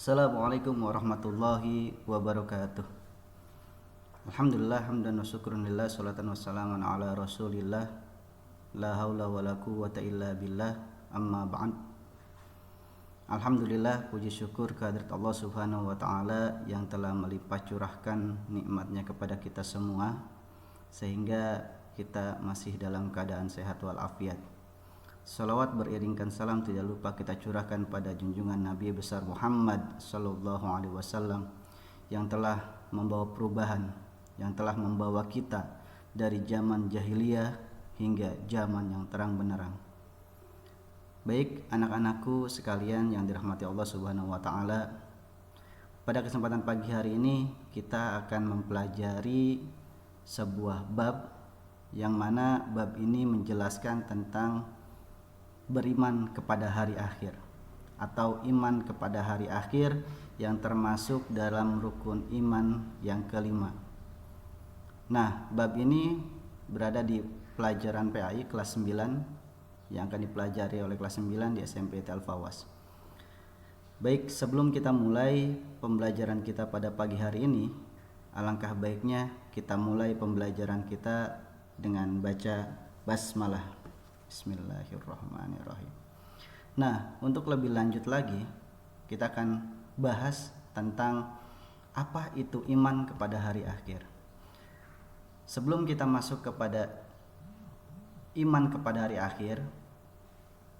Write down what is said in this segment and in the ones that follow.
Assalamualaikum warahmatullahi wabarakatuh. Alhamdulillah hamdan wa syukrun lillah, salatan wassalamun ala rasulillah, la haula wa la quwwata illa billah, amma ba'd. Alhamdulillah, puji syukur kehadirat Allah subhanahu wa ta'ala yang telah melimpah curahkan nikmatnya kepada kita semua, sehingga kita masih dalam keadaan sehat walafiat. Salawat beriringkan salam tidak lupa kita curahkan pada junjungan Nabi besar Muhammad sallallahu alaihi wasallam yang telah membawa perubahan, yang telah membawa kita dari zaman jahiliyah hingga zaman yang terang benderang. Baik anak-anakku sekalian yang dirahmati Allah subhanahu wa ta'ala, pada kesempatan pagi hari ini kita akan mempelajari sebuah bab yang mana bab ini menjelaskan tentang beriman kepada hari akhir atau iman kepada hari akhir yang termasuk dalam rukun iman yang kelima. Nah, bab ini berada di pelajaran PAI kelas 9 yang akan dipelajari oleh kelas 9 di SMP Al Fawas. Baik, sebelum kita mulai pembelajaran kita pada pagi hari ini, alangkah baiknya kita mulai pembelajaran kita dengan baca basmalah. Bismillahirrahmanirrahim. Nah, untuk lebih lanjut lagi, kita akan bahas tentang apa itu iman kepada hari akhir. Sebelum kita masuk kepada iman kepada hari akhir,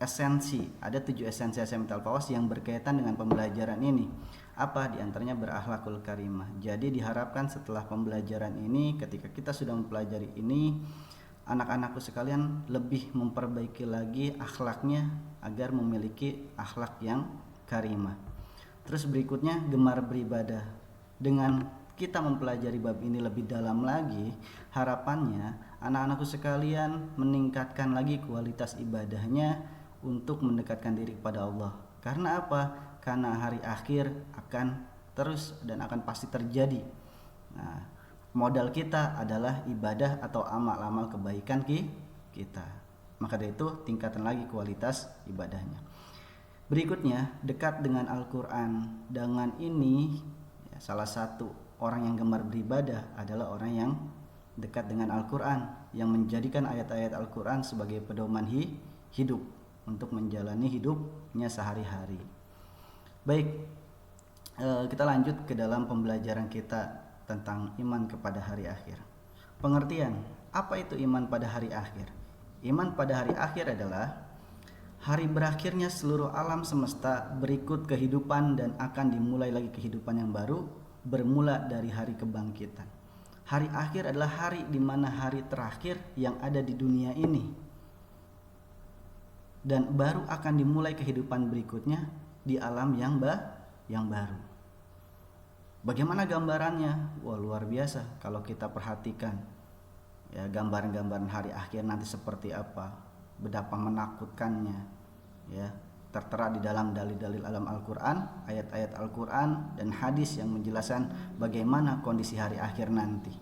ada 7 esensi SMP Al Fawas yang berkaitan dengan pembelajaran ini. Apa diantaranya? Berakhlakul karimah. Jadi diharapkan setelah pembelajaran ini, ketika kita sudah mempelajari ini, anak-anakku sekalian lebih memperbaiki lagi akhlaknya agar memiliki akhlak yang karimah. Terus berikutnya gemar beribadah. Dengan kita mempelajari bab ini lebih dalam lagi, harapannya anak-anakku sekalian meningkatkan lagi kualitas ibadahnya untuk mendekatkan diri kepada Allah. Karena apa? Karena hari akhir akan terus dan akan pasti terjadi. Nah, modal kita adalah ibadah atau amal-amal kebaikan kita. Maka dari itu tingkatkan lagi kualitas ibadahnya. Berikutnya, dekat dengan Al-Quran. Dengan ini salah satu orang yang gemar beribadah adalah orang yang dekat dengan Al-Quran, yang menjadikan ayat-ayat Al-Quran sebagai pedoman hidup untuk menjalani hidupnya sehari-hari. Baik, kita lanjut ke dalam pembelajaran kita tentang iman kepada hari akhir. Pengertian, apa itu iman pada hari akhir? Iman pada hari akhir adalah hari berakhirnya seluruh alam semesta, berikut kehidupan dan akan dimulai lagi kehidupan yang baru, bermula dari hari kebangkitan. Hari akhir adalah hari di mana hari terakhir yang ada di dunia ini, dan baru akan dimulai kehidupan berikutnya di alam yang baru. Bagaimana gambarannya? Wah, luar biasa kalau kita perhatikan ya, gambaran-gambaran hari akhir nanti seperti apa, betapa menakutkannya ya, tertera di dalam dalil-dalil alam Al-Quran, ayat-ayat Al-Quran dan hadis yang menjelaskan bagaimana kondisi hari akhir nanti.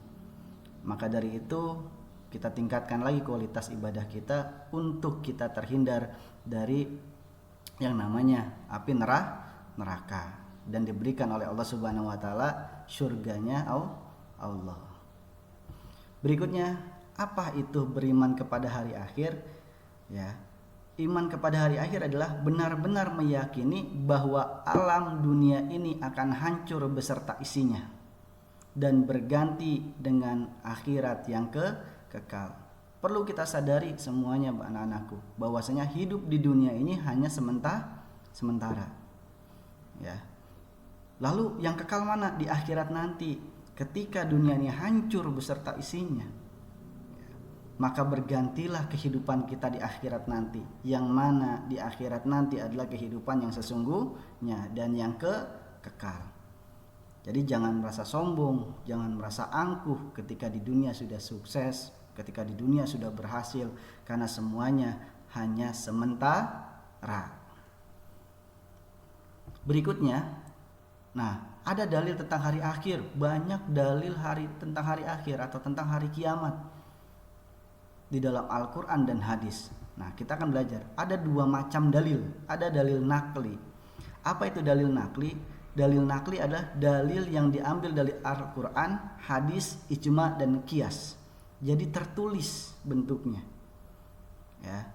Maka dari itu kita tingkatkan lagi kualitas ibadah kita untuk kita terhindar dari yang namanya api neraka, dan diberikan oleh Allah Subhanahu wa taala surganya Allah. Berikutnya, apa itu beriman kepada hari akhir? Ya, iman kepada hari akhir adalah benar-benar meyakini bahwa alam dunia ini akan hancur beserta isinya dan berganti dengan akhirat yang kekal. Perlu kita sadari semuanya, anak-anakku, bahwasanya hidup di dunia ini hanya sementara. Ya. Lalu yang kekal mana? Di akhirat nanti, ketika dunia ini hancur beserta isinya, maka bergantilah kehidupan kita di akhirat nanti, yang mana di akhirat nanti adalah kehidupan yang sesungguhnya dan yang kekal. Jadi jangan merasa sombong, jangan merasa angkuh ketika di dunia sudah sukses, ketika di dunia sudah berhasil, karena semuanya hanya sementara. Berikutnya, nah, ada dalil tentang hari akhir, banyak dalil tentang hari akhir atau tentang hari kiamat di dalam Al-Quran dan hadis. Nah, kita akan belajar. Ada 2 macam dalil. Ada dalil nakli. Apa itu dalil nakli? Dalil nakli adalah dalil yang diambil dari Al-Quran, hadis, ijma, dan qiyas. Jadi tertulis bentuknya. Ya.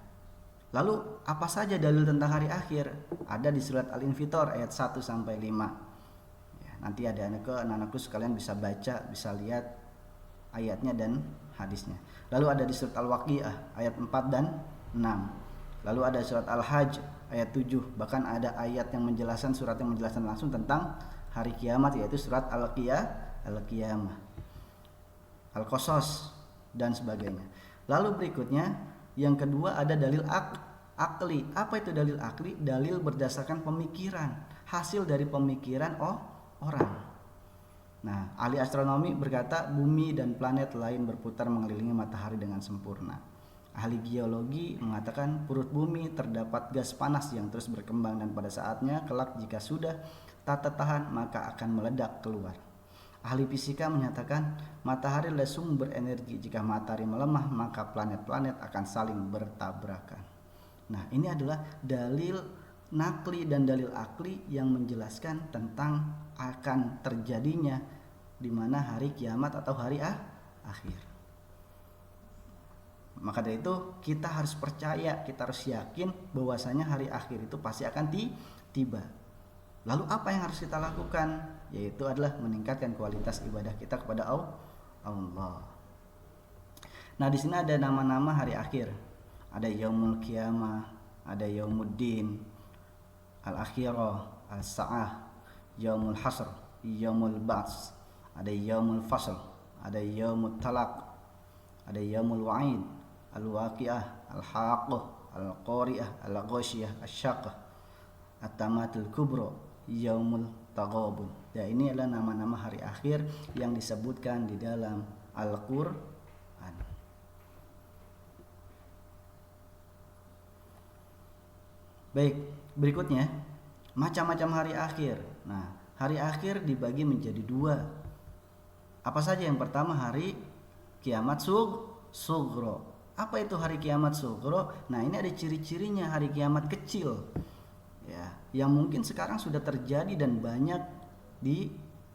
Lalu apa saja dalil tentang hari akhir? Ada di surat Al-Infitor ayat 1 sampai 5. Ya, nanti ada anak-anakku sekalian bisa baca, bisa lihat ayatnya dan hadisnya. Lalu ada di surat Al-Waqiah ayat 4 dan 6. Lalu ada surat Al-Hajj ayat 7. Bahkan ada ayat yang menjelaskan, surat yang menjelaskan langsung tentang hari kiamat, yaitu surat Al-Qiyamah, Al-Qasas, dan sebagainya. Lalu berikutnya yang kedua ada dalil akli. Apa itu dalil akli? Dalil berdasarkan pemikiran, hasil dari pemikiran orang. Nah, ahli astronomi berkata bumi dan planet lain berputar mengelilingi matahari dengan sempurna. Ahli geologi mengatakan perut bumi terdapat gas panas yang terus berkembang dan pada saatnya kelak jika sudah tak tertahan maka akan meledak keluar. Ahli fisika menyatakan matahari adalah sumber energi. Jika matahari melemah maka planet-planet akan saling bertabrakan. Nah, ini adalah dalil nakli dan dalil akli yang menjelaskan tentang akan terjadinya di mana hari kiamat atau hari akhir. Maka dari itu kita harus percaya, kita harus yakin bahwasanya hari akhir itu pasti akan tiba. Lalu apa yang harus kita lakukan? Yaitu adalah meningkatkan kualitas ibadah kita kepada Allah. Nah, di sini ada nama-nama hari akhir. Ada Yaumul Qiyamah, ada Yaumuddin, Al-Akhirah, Al-Sa'ah, Yaumul Hasr, Yaumul Ba'ts, ada Yaumul Fasl, ada Yaumul Talaq, ada Yaumul Wa'id, Al-Waqiah, Al-Haqqah, Al-Qari'ah, Al-Ghasyiyah, Asy-Syaqqah, At-Tamatul Kubra, Yaumul Taghabun. Ya, ini adalah nama-nama hari akhir yang disebutkan di dalam Al-Qur'an. Baik, berikutnya macam-macam hari akhir. Nah, hari akhir dibagi menjadi dua. Apa saja? Yang pertama hari kiamat sugro. Apa itu hari kiamat sugro? Nah, ini ada ciri-cirinya hari kiamat kecil. Ya, yang mungkin sekarang sudah terjadi dan banyak di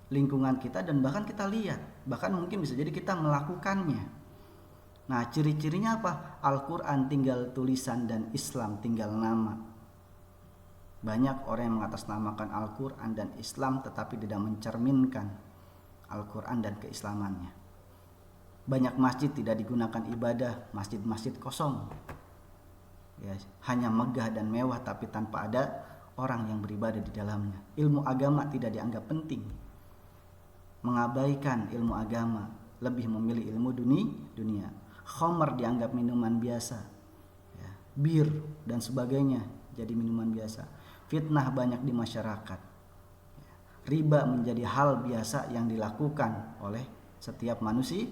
lingkungan kita dan bahkan kita lihat, bahkan mungkin bisa jadi kita melakukannya. Nah, ciri-cirinya apa? Al-Qur'an tinggal tulisan dan Islam tinggal nama. Banyak orang yang mengatasnamakan Al-Qur'an dan Islam tetapi tidak mencerminkan Al-Qur'an dan keislamannya. Banyak masjid tidak digunakan ibadah, masjid-masjid kosong. Ya, hanya megah dan mewah tapi tanpa ada orang yang beribadah di dalamnya. Ilmu agama tidak dianggap penting. Mengabaikan ilmu agama, lebih memilih ilmu dunia. Khamar dianggap minuman biasa. Ya, bir dan sebagainya jadi minuman biasa. Fitnah banyak di masyarakat. Ya, riba menjadi hal biasa yang dilakukan oleh setiap manusia.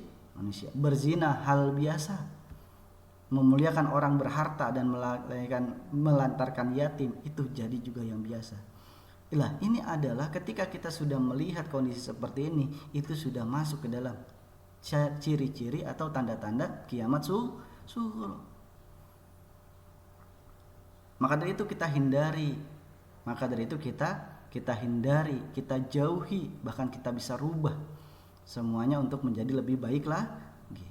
Berzina hal biasa. Memuliakan orang berharta dan melantarkan yatim itu jadi juga yang biasa. Ini adalah ketika kita sudah melihat kondisi seperti ini, itu sudah masuk ke dalam ciri-ciri atau tanda-tanda kiamat sughra. Maka dari itu kita hindari. Maka dari itu kita hindari, kita jauhi, bahkan kita bisa rubah semuanya untuk menjadi lebih baik lagi.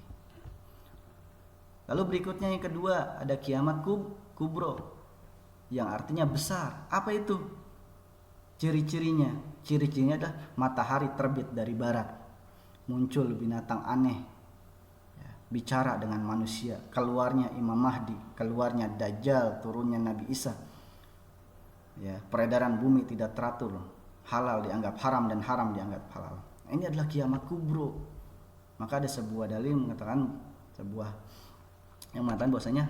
Lalu berikutnya yang kedua ada kiamat kubro yang artinya besar. Apa itu? Ciri-cirinya adalah matahari terbit dari barat, muncul binatang aneh, ya, bicara dengan manusia, keluarnya Imam Mahdi, keluarnya Dajjal, turunnya Nabi Isa. Ya, peredaran bumi tidak teratur, halal dianggap haram dan haram dianggap halal. Ini adalah kiamat kubro. Maka ada sebuah dalil mengatakan bahwasanya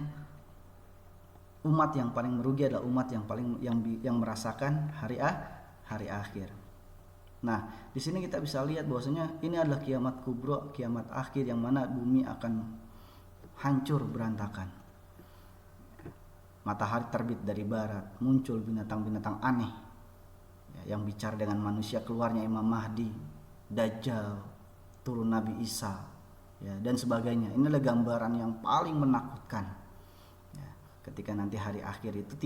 umat yang paling merugi adalah umat yang merasakan hari akhir. Nah, di sini kita bisa lihat bahwasanya ini adalah kiamat kubro, kiamat akhir yang mana bumi akan hancur berantakan. Matahari terbit dari barat, muncul binatang-binatang aneh ya, yang bicara dengan manusia, keluarnya Imam Mahdi, Dajjal, turun Nabi Isa, ya, dan sebagainya. Ini adalah gambaran yang paling menakutkan ya, ketika nanti hari akhir itu